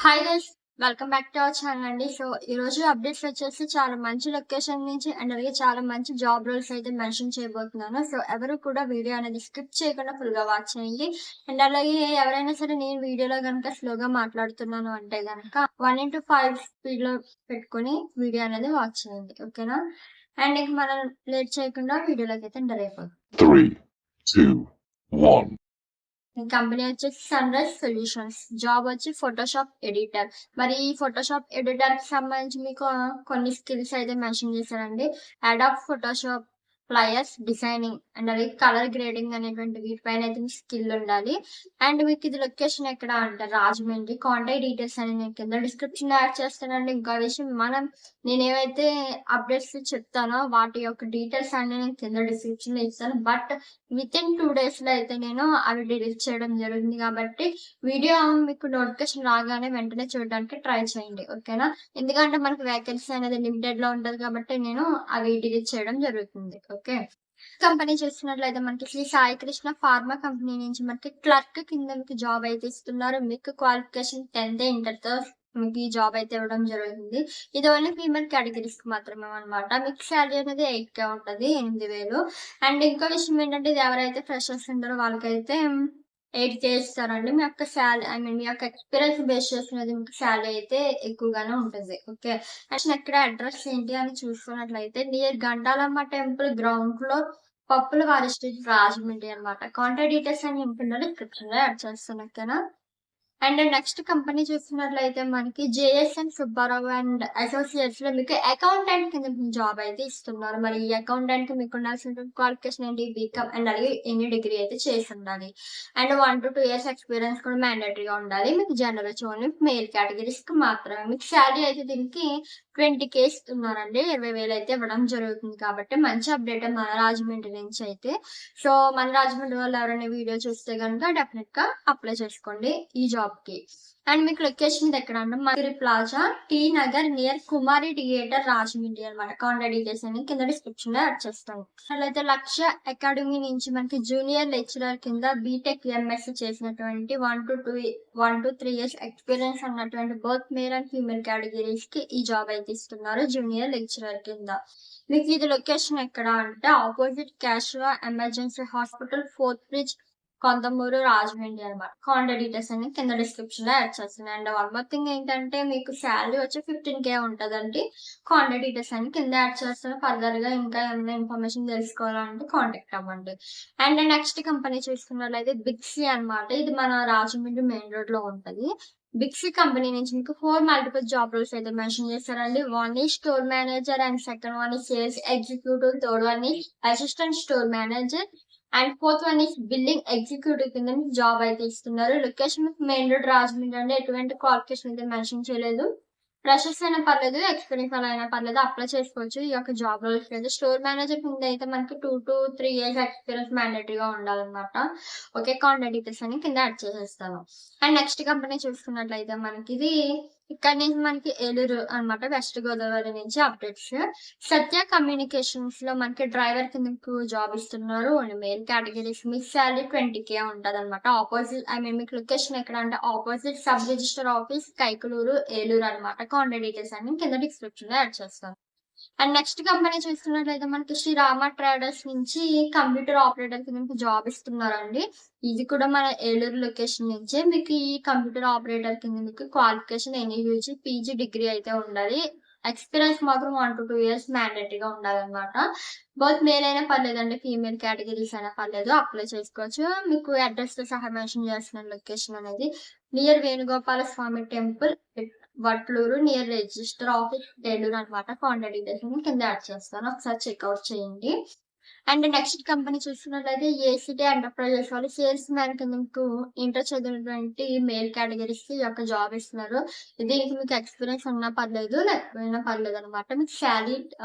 Hi guys, welcome back to our channel అండి. So ఈ రోజు అప్డేట్స్ వచ్చేసి చాలా మంచి లొకేషన్ నుంచి అండ్ అలాగే చాలా మంచి జాబ్ రోల్స్ అయితే మెన్షన్ చేయబోతున్నాను. సో ఎవరు కూడా వీడియో అనేది స్కిప్ చేయకుండా ఫుల్ గా వాచ్ చేయండి. అండ్ అలాగే ఎవరైనా సరే నేను వీడియోలో కనుక స్లోగా మాట్లాడుతున్నాను అంటే కనుక 1:5 స్పీడ్ లో పెట్టుకొని వీడియో అనేది వాచ్ చేయండి, ఓకేనా? అండ్ ఇంక మనం లేట్ చేయకుండా వీడియోలోకి అయితే ఎంటర్ అయిపోతాం. 3, 2, 1. కంపెనీ వచ్చేసి సన్ రైజ్ సొల్యూషన్స్. జాబ్ వచ్చి ఫోటోషాప్ ఎడిటర్. మరి ఈ ఫోటోషాప్ ఎడిటర్ కి సంబంధించి మీకు కొన్ని స్కిల్స్ అయితే మెన్షన్ చేశారండి. Adobe Photoshop, flyers designing and అలాగే కలర్ గ్రేడింగ్ అనేటువంటి వీటిపైన అయితే మీకు స్కిల్ ఉండాలి. అండ్ మీకు ఇది లొకేషన్ ఎక్కడ అంటే రాజమండ్రి. కాంటాక్ట్ డీటెయిల్స్ అనేది నేను కింద డిస్క్రిప్షన్ లో యాడ్ చేస్తానండి. ఇంకో విషయం, నేను ఏవైతే అప్డేట్స్ చెప్తానో వాటి యొక్క డీటెయిల్స్ అన్ని నేను కింద డిస్క్రిప్షన్ లో ఇస్తాను. బట్ విత్ ఇన్ 2 days లో అయితే నేను అవి డిలీట్ చేయడం జరుగుతుంది. కాబట్టి వీడియో మీకు నోటిఫికేషన్ రాగానే వెంటనే చూడడానికి ట్రై చేయండి, ఓకేనా? ఎందుకంటే మనకు వేకెన్సీ అనేది లిమిటెడ్ లో ఉంటది కాబట్టి నేను అవి డిలీట్ చేయడం జరుగుతుంది. ఓకే, కంపెనీ చూస్తున్నట్లయితే మనకి శ్రీ సాయి కృష్ణ ఫార్మా కంపెనీ నుంచి మనకి క్లర్క్ కింద మీకు జాబ్ అయితే ఇస్తున్నారు. మీకు క్వాలిఫికేషన్ 10th ఇంటర్ తో మీకు ఈ జాబ్ అయితే ఇవ్వడం జరుగుతుంది. ఇది ఓన్లీ ఫీమేల్ కేటగిరీస్ కి మాత్రమే అనమాట. మీకు శాలరీ అనేది 8K ఉంటది, 8,000. అండ్ ఇంకో విషయం ఏంటంటే ఇది ఎవరైతే ఫ్రెషర్స్ ఉంటారో వాళ్ళకైతే 8K ఇస్తారండి. మీ యొక్క మీ యొక్క ఎక్స్పీరియన్స్ బేస్ చేసుకునేది మీకు శాలరీ అయితే ఎక్కువగానే ఉంటుంది. ఓకే, నెక్స్ట్ ఇక్కడ అడ్రస్ ఏంటి అని చూసుకున్నట్లయితే నియర్ గండాలమ్మ టెంపుల్ గ్రౌండ్ ఫ్లోర్, పప్పుల వారి స్ట్రీట్, రాజమండ్రి అనమాట. కాంటాక్ట్ డీటెయిల్స్ అని ఉంటుందో డిస్క్రిప్షన్ లో యాడ్ చేస్తాను, ఓకేనా? అండ్ నెక్స్ట్ కంపెనీ చూస్తున్నట్లయితే మనకి జేఎస్ఎన్ సుబ్బారావు అండ్ అసోసియేట్స్ లో మీకు అకౌంటెంట్ కింద జాబ్ అయితే ఇస్తున్నారు. మరి ఈ అకౌంటెంట్ కి మీకు ఉండాల్సిన క్వాలిఫికేషన్ ఏంటి? బీకామ్ అండ్ అలాగే ఎనీ డిగ్రీ అయితే చేసి ఉండాలి. అండ్ 1 to 2 years ఎక్స్పీరియన్స్ కూడా మ్యాండేటరీగా ఉండాలి. మీకు జనరల్ వచ్చి ఓన్లీ మేల్ కేటగిరీస్ కి మాత్రమే. మీకు శాలరీ అయితే దీనికి 20K ఇస్తున్నారండి. 20,000 అయితే ఇవ్వడం జరుగుతుంది. కాబట్టి మంచి అప్డేట్ మన రాజమండ్రి నుంచి అయితే. సో మన రాజమండ్రి వాళ్ళు ఎవరైనా వీడియో చూస్తే కనుక డెఫినెట్ గా అప్లై చేసుకోండి ఈ జాబ్ కి. అండ్ మీకు లొకేషన్ ఎక్కడ అంటే మగిరి ప్లాజా, టీ నగర్ నియర్ కుమారి థియేటర్, రాజమండ్రి అనమాట. కాంటాక్ట్ డీటెయిల్స్ అని కింద డిస్క్రిప్షన్ లో యాడ్ చేస్తాను. అట్లయితే లక్ష్య అకాడమీ నుంచి మనకి జూనియర్ లెక్చరర్ కింద బీటెక్ ఎంఎస్సి చేసినటువంటి 1 to 3 years ఎక్స్పీరియన్స్ ఉన్నటువంటి both male and female categories కి ఈ జాబ్ అయితే ఇస్తున్నారు జూనియర్ లెక్చరర్ కింద. మీకు ఇది లొకేషన్ ఎక్కడ అంటే ఆపోజిట్ క్యాషువా emergency hospital, 4th bridge, Kontamuru, Rajahmundry అనమాట. కాంటాక్ట్ డీటెయిల్స్ అన్ని కింద డిస్క్రిప్షన్ లో యాడ్ చేస్తాను. అండ్ వన్ మోర్ థింగ్ ఏంటంటే మీకు శాలరీ వచ్చి 15K ఉంటదండి. కాంటాక్ట్ డీటెయిల్స్ అన్ని కింద యాడ్ చేస్తాను. ఫర్దర్ గా ఇంకా ఏమైనా ఇన్ఫర్మేషన్ తెలుసుకోవాలంటే కాంటాక్ట్ అవ్వండి. అండ్ నెక్స్ట్ కంపెనీ చూసుకున్నట్లయితే బిగ్సీ అనమాట. ఇది మన రాజమండ్రి మెయిన్ రోడ్ లో ఉంటది. బిగ్సీ కంపెనీ నుంచి మీకు 4 మల్టిపుల్ జాబ్ రోల్స్ అయితే మెన్షన్ చేస్తారండి. 1 is store manager and second one is sales executive, third one is assistant store manager and 4th one is building executive కింద మీకు జాబ్ అయితే ఇస్తున్నారు. లొకేషన్ మెయిన్ రోడ్ రాజమండ్రి అండి. ఎటువంటి క్వాలిఫికేషన్ అయితే మెన్షన్ చేయలేదు. ఫ్రెషర్స్ అయినా పర్లేదు, ఎక్స్పీరియన్స్ అలా అయినా పర్లేదు, అప్లై చేసుకోవచ్చు ఈ యొక్క జాబ్ రోల్స్ అయితే. స్టోర్ మేనేజర్ కింద అయితే మనకి 2 to 3 years ఎక్స్పీరియన్స్ మ్యాండేటరీగా ఉండాలన్నమాట. ఓకే, కాంటాక్ట్ డీటెయిల్స్ అని కింద యాడ్ చేసేస్తాను. అండ్ నెక్స్ట్ కంపెనీ చూసుకున్నట్లయితే మనకి ఇది ఇక్కడ నుంచి మనకి ఏలూరు అనమాట, వెస్ట్ గోదావరి నుంచి అప్డేట్స్. సత్య కమ్యూనికేషన్స్ లో మనకి డ్రైవర్ కింద జాబ్ ఇస్తున్నారు. మేల్ కేటగిరీస్ మీ శాలరీ 20K ఉంటది అనమాట. ఆపోజిట్ మీకు లొకేషన్ ఎక్కడ అంటే opposite sub register office, Kaikaluru, Eluru అనమాట. కాంటాక్ట్ డీటెయిల్స్ అన్ని కింద డిస్క్రిప్షన్ లో యాడ్ చేస్తాను. అండ్ నెక్స్ట్ కంపెనీ చూస్తున్నట్లయితే మనకి శ్రీ రామ ట్రేడర్స్ నుంచి కంప్యూటర్ ఆపరేటర్ కింద మీకు జాబ్ ఇస్తున్నారండి. ఇది కూడా మన ఏలూరు లొకేషన్ నుంచే. మీకు ఈ కంప్యూటర్ ఆపరేటర్ కింద మీకు క్వాలిఫికేషన్ ఎన్ఈయూజీ, పీజీ డిగ్రీ అయితే ఉండాలి. ఎక్స్పీరియన్స్ మాత్రం 1 to 2 years మ్యాండేటరీగా ఉండాలన్నమాట. బోత్ మేల్ అయినా పర్లేదండి, ఫీమేల్ కేటగిరీస్ అయినా పర్లేదు, అప్లై చేసుకోవచ్చు. మీకు అడ్రస్ తో సహా మెన్షన్ చేసిన లొకేషన్ అనేది near Venugopala Swamy temple, Vatluru, near register office, Eluru అనమాట. కాంటాక్ట్ డీటెయిల్స్ కింద యాడ్ చేస్తాను, ఒకసారి చెక్అవుట్ చేయండి. అండ్ నెక్స్ట్ కంపెనీ చూస్తున్నట్లయితే ఏసీటీ ఎంటర్ప్రైజెస్ వాళ్ళు సేల్స్ మ్యాన్ కింద మీకు ఇంటర్ చదివినటువంటి మేల్ కేటగిరీస్ కి యొక్క జాబ్ ఇస్తున్నారు. దీనికి మీకు ఎక్స్పీరియన్స్ ఉన్నా పర్లేదు, లేకపోయినా పర్లేదు అనమాట. మీకు శాలరీ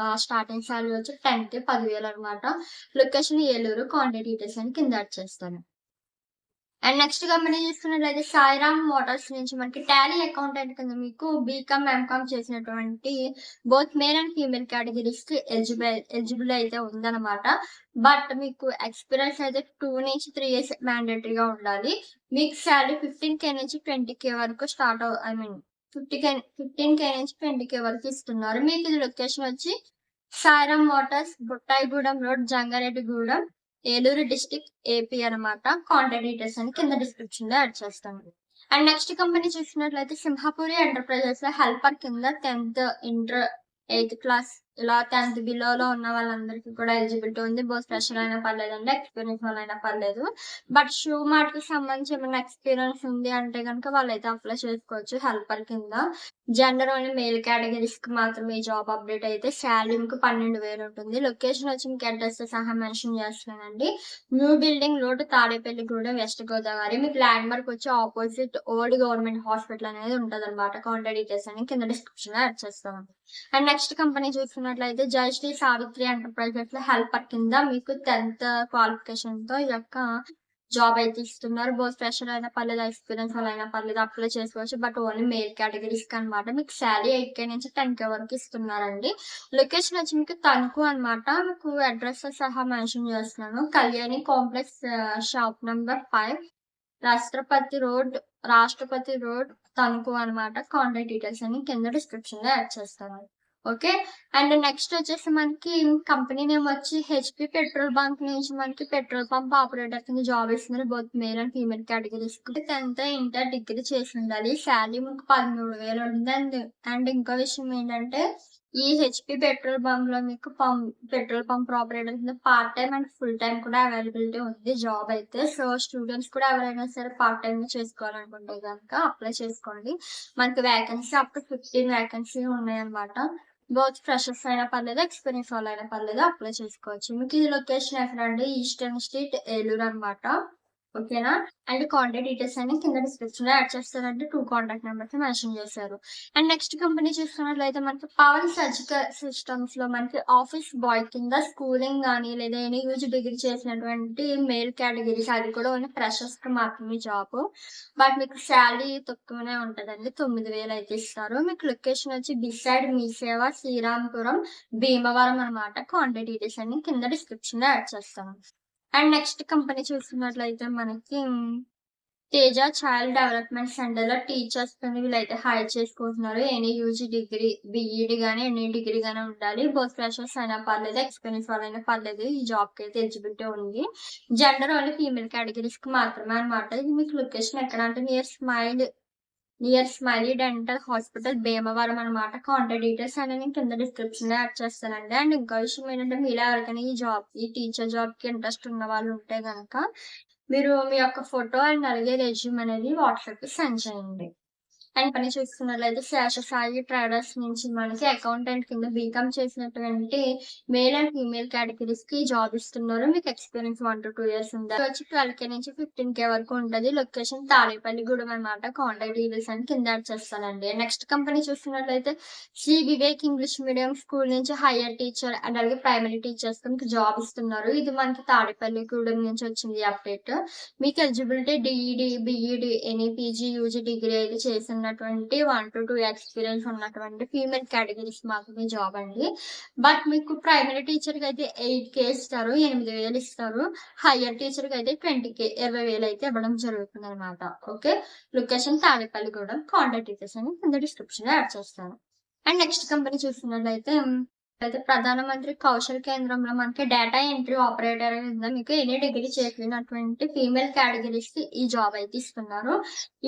స్టార్టింగ్ శాలరీ వచ్చి 10K 10,000 అనమాట. లొకేషన్ ఏలూరు. కాంటాక్ట్ డీటెయిల్స్ అని కింద యాడ్ చేస్తాను. అండ్ నెక్స్ట్ కంపెనీ చూసుకున్నట్లయితే సాయిరామ్ మోటార్స్ నుంచి మనకి టాలీ అకౌంటెంట్ కింద మీకు బీకామ్ ఎంకామ్ చేసినటువంటి both male and female categories కి ఎలిజిబుల్ అయితే ఉందన్నమాట. బట్ మీకు ఎక్స్పీరియన్స్ అయితే 2 నుంచి 3 years మ్యాండేటరీగా ఉండాలి. మీకు శాలరీ 15K నుంచి 20K వరకు స్టార్ట్ 15K నుంచి 20K వరకు ఇస్తున్నారు. మీకు ఇది లొకేషన్ వచ్చి Sairam motors, Buttaigudem road, Jangareddygudem, Eluru district, AP అనమాట. కాంటాక్ట్ డీటెయిల్స్ అని కింద డిస్క్రిప్షన్ లో యాడ్ చేస్తాను. అండ్ నెక్స్ట్ కంపెనీ చూసినట్లయితే సింహాపురి ఎంటర్ప్రైజెస్ లో హెల్పర్ కింద 10th, ఇంటర్, 8th క్లాస్ ఇలా 10th బిలోలో ఉన్న వాళ్ళందరికీ కూడా ఎలిజిబిలిటీ ఉంది. బోత్ ఫ్రెషర్ అయినా పర్లేదండి, ఎక్స్పీరియన్స్ వాళ్ళైనా పర్లేదు. బట్ షూ మార్ట్ కి సంబంధించి ఏమైనా ఎక్స్పీరియన్స్ ఉంది అంటే కనుక వాళ్ళైతే అప్లై చేసుకోవచ్చు హెల్పర్ కింద. జెండర్ ఓన్లీ మేల్ కేటగిరీస్ కి మాత్రమే ఈ జాబ్ అప్డేట్ అయితే. శాలరీ మీకు 12,000 ఉంటుంది. లొకేషన్ వచ్చి మీకు అడ్రస్ తో సహా మెన్షన్ చేస్తున్నానండి. New building road, Tadepalligudem, west Godavari. మీకు ల్యాండ్ మార్క్ వచ్చి ఆపోజిట్ ఓల్డ్ గవర్నమెంట్ హాస్పిటల్ అనేది ఉంటుంది అనమాట. కాంటాక్ట్ డీటెయిల్స్ అని కింద డిస్క్రిప్షన్ లో యాడ్ చేస్తాను. అండ్ నెక్స్ట్ కంపెనీ చూసుకున్నట్లయితే జయశ్రీ సావిత్రి ఎంటర్ప్రైజెస్ లో హెల్పర్ కింద మీకు 10th క్వాలిఫికేషన్ తో ఈ యొక్క జాబ్ అయితే ఇస్తున్నారు. బోత్ ఫ్రెషర్ అయినా పర్లేదు, ఎక్స్పీరియన్స్ అయినా పర్లేదు, అప్లై చేసుకోవచ్చు. బట్ ఓన్లీ మేల్ కేటగిరీస్ కి అనమాట. మీకు శాలరీ 8K నుంచి 10K వరకు ఇస్తున్నారండి. లొకేషన్ వచ్చి మీకు తణుకు అనమాట. మీకు అడ్రస్ సహా మెన్షన్ చేస్తున్నాను. కళ్యాణి కాంప్లెక్స్, షాప్ నెంబర్ 5, రాష్ట్రపతి రోడ్, తణుకు అనమాట. కాంటాక్ట్ డీటెయిల్స్ అని కింద డిస్క్రిప్షన్ లో యాడ్ చేస్తాను. ఓకే. అండ్ నెక్స్ట్ వచ్చేసి మనకి కంపెనీ నేమ్ వచ్చి హెచ్పి పెట్రోల్ బంక్ నుంచి మనకి పెట్రోల్ పంప్ ఆపరేటర్ కింద జాబ్ ఇస్తున్నారు. Both male and female categories. 10th, inter, degree చేసి ఉండాలి. శాలరీ మీకు 13,000 ఉంటుంది. అండ్ ఇంకో విషయం ఏంటంటే ఈ హెచ్పి పెట్రోల్ బంక్ లో మీకు పెట్రోల్ పంప్ ఆపరేటర్ కింద part time and full time కూడా అవైలబిలిటీ ఉంది జాబ్ అయితే. సో స్టూడెంట్స్ కూడా ఎవరైనా సరే పార్ట్ టైం చేసుకోవాలనుకుంటే కనుక అప్లై చేసుకోండి. మనకి వేకెన్సీ అప్ టు 15 వేకెన్సీ ఉన్నాయన్నమాట. బోత్ ఫ్రెషర్స్ అయినా పర్లేదు, ఎక్స్పీరియన్స్ వాళ్ళు అయినా పర్లేదు, అప్లై చేసుకోవచ్చు. మీకు ఇది లొకేషన్ ఎక్కడండి? ఈస్టర్న్ స్ట్రీట్, ఏలూరు అనమాట. ఓకేనా. అండ్ కాంటాక్ట్ డీటెయిల్స్ అని కింద డిస్క్రిప్షన్ లో యాడ్ చేస్తారంటే 2 కాంటాక్ట్ నెంబర్స్ మెన్షన్ చేశారు. అండ్ నెక్స్ట్ కంపెనీ చూసుకున్నట్లయితే మనకి పవన్ సర్జికల్ సిస్టమ్స్ లో మనకి ఆఫీస్ బాయ్ కింద స్కూలింగ్ కానీ లేదా ఎనీ యూజ్ డిగ్రీ చేసినటువంటి మేల్ కేటగిరీస్, అది కూడా ఓన్లీ ఫ్రెషర్స్ కి మాత్రమే జాబ్. బట్ మీకు శాలరీ తక్కువనే ఉంటదండి. 9,000 అయితే ఇస్తారు. మీకు లొకేషన్ వచ్చి బిసైడ్ మీ సేవ, శ్రీరాంపురం, భీమవరం అనమాట. కాంటాక్ట్ డీటెయిల్స్ అన్ని కింద డిస్క్రిప్షన్ లో యాడ్ చేస్తాను. అండ్ నెక్స్ట్ కంపెనీ చూసుకున్నట్లయితే మనకి తేజ చైల్డ్ డెవలప్మెంట్ సెంటర్ లో టీచర్స్ వీళ్ళైతే హైర్ చేసుకుంటున్నారు. ఎనీ యూజీ డిగ్రీ, బిఈడి గానీ ఎనీ డిగ్రీ గానీ ఉండాలి. బోత్ ఫ్రెషర్స్ అయినా పర్లేదు, ఎక్స్పీరియన్స్ వాళ్ళైనా పర్లేదు, ఈ జాబ్ కి అయితే ఎలిజిబిలిటీ ఉంది. జెండర్ ఓన్లీ ఫీమేల్ కేటగిరీస్ కి మాత్రమే అనమాట. ఇది మీకు లొకేషన్ ఎక్కడ అంటే near smiley dental hospital, Bhimavaram అనమాట. కాంటాక్ట్ డీటెయిల్స్ అనేది కింద డిస్క్రిప్షన్ లో యాడ్ చేస్తానండి. అండ్ ఇంకో విషయం ఏంటంటే మీలో ఎవరికైనా ఈ టీచర్ జాబ్ కి ఇంట్రెస్ట్ ఉన్న వాళ్ళు ఉంటే కనుక మీరు మీ యొక్క ఫోటో అండ్ అలాగే రెజ్యూమ్ అనేది వాట్సాప్ కి సెండ్ చేయండి. అండ్ పని చూసుకున్నట్లయితే శేషసాయి ట్రేడర్స్ నుంచి మనకి అకౌంటెంట్ కింద బీకామ్ చేసినటువంటి మేల్ అండ్ ఫీమేల్ కేటగిరీస్ కి జాబ్ ఇస్తున్నారు. మీకు ఎక్స్పీరియన్స్ 1 to 2 years ఉండాలి. వచ్చి 12K నుంచి 15K వరకు ఉంటుంది. లొకేషన్ తాడేపల్లిగూడెం అనమాట. కాంటాక్ట్ డీటెయిల్స్ అని కింద యాడ్ చేస్తానండి. నెక్స్ట్ కంపెనీ చూసుకున్నట్లయితే Shri Vivek English medium school నుంచి హైయర్ టీచర్ అండ్ అలాగే ప్రైమరీ టీచర్స్ కి జాబ్ ఇస్తున్నారు. ఇది మనకి తాడేపల్లిగూడెం నుంచి వచ్చింది అప్డేట్. మీకు eligibility DEd, BEd, any PG, UG degree అయితే చేసిన 1 to 2 ఎక్స్పీరియన్స్ ఉన్నటువంటి ఫీమేల్ కేటగిరీస్ మాత్రమే జాబ్ అండి. బట్ మీకు ప్రైమరీ టీచర్ కి అయితే 8K ఇస్తారు, 8,000 ఇస్తారు. హైయర్ టీచర్ కి అయితే 20K, 20,000 అయితే ఇవ్వడం జరుగుతుంది అనమాట. Okay. Location Tadepalligudem. Contact details అని కింద డిస్క్రిప్షన్ లో యాడ్ చేస్తాను. అండ్ నెక్స్ట్ కంపెనీ చూస్తున్నట్లయితే ప్రధానమంత్రి కౌశల్ కేంద్రంలో మనకి డేటా ఎంట్రీ ఆపరేటర్ కింద మీకు ఎనీ డిగ్రీ చేసినటువంటి ఫీమేల్ కేటగిరీస్ కి ఈ జాబ్ అయితే ఇస్తున్నారు.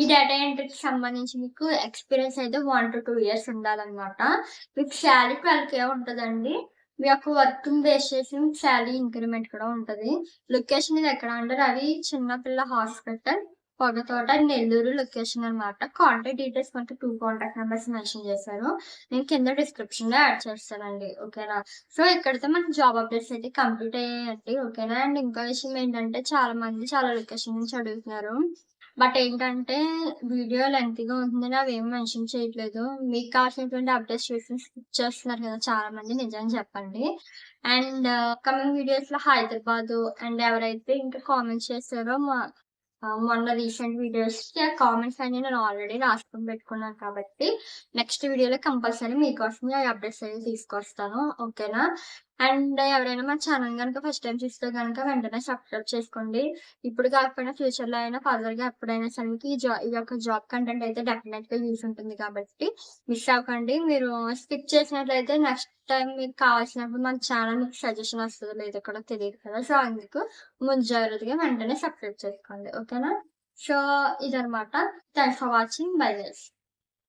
ఈ డేటా ఎంట్రీకి సంబంధించి మీకు ఎక్స్పీరియన్స్ అయితే 1 to 2 years ఉండాలన్నమాట. మీకు శాలరీ 12K ఉంటుందండి. మీ యొక్క వర్క్ బేస్ చేసి శాలరీ ఇంక్రిమెంట్ కూడా ఉంటది. లొకేషన్ ఇది ఎక్కడ అంటే రవి చిన్నపిల్ల హాస్పిటల్, పొగతోట, నెల్లూరు లొకేషన్ అనమాట. కాంటాక్ట్ డీటెయిల్స్ మనకి 2 కాంటాక్ట్ నెంబర్స్ మెన్షన్ చేశారు. నేను కింద డిస్క్రిప్షన్ లో యాడ్ చేస్తానండి. ఓకేనా. సో ఇక్కడితో మనకి జాబ్ అప్డేట్స్ అయితే కంప్లీట్ అయ్యాయండి. ఓకేనా. అండ్ ఇంకో విషయం ఏంటంటే చాలా మంది చాలా లొకేషన్ నుంచి అడుగుతున్నారు. బట్ ఏంటంటే వీడియో లెంతీగా ఉంటుందని అవి ఏం మెన్షన్ చేయట్లేదు. మీకు కావాల్సినటువంటి అప్డేట్స్ చూసి స్కిప్ చేస్తున్నారు కదా చాలా మంది, నిజంగా చెప్పండి. అండ్ కమింగ్ వీడియోస్ లో హైదరాబాద్ అండ్ ఎవరైతే ఇంకా కామెంట్స్ చేస్తారో మొన్న రీసెంట్ వీడియోస్ కి ఆ కామెంట్స్ అన్ని నేను ఆల్రెడీ రాసుకొని పెట్టుకున్నాను కాబట్టి నెక్స్ట్ వీడియోలో కంపల్సరీ మీకోసం ఆ అప్డేట్స్ అనేది తీసుకొస్తాను. ఓకేనా. అండ్ ఎవరైనా మా ఛానల్ గనుక ఫస్ట్ టైమ్ చూస్తే గనుక వెంటనే సబ్స్క్రైబ్ చేసుకోండి. ఇప్పుడు కాకపోయినా ఫ్యూచర్‌లో అయినా ఫర్దర్‌గా ఎప్పుడైనా సరే మీకు ఈ యొక్క జాబ్ కంటెంట్ అయితే డెఫినెట్‌గా యూజ్ ఉంటుంది కాబట్టి మిస్ అవ్వకండి. మీరు స్కిప్ చేసినట్లయితే నెక్స్ట్ టైమ్ మీకు కావాల్సినప్పుడు మన ఛానల్ మీకు సజెషన్ వస్తదో లేదో కూడా తెలీదు కదా! సో, అందుకు ముందు జాగ్రత్తగా వెంటనే సబ్స్క్రైబ్ చేసుకోండి. ఓకేనా? సో, ఇదనమాట. Thanks for watching. Bye guys.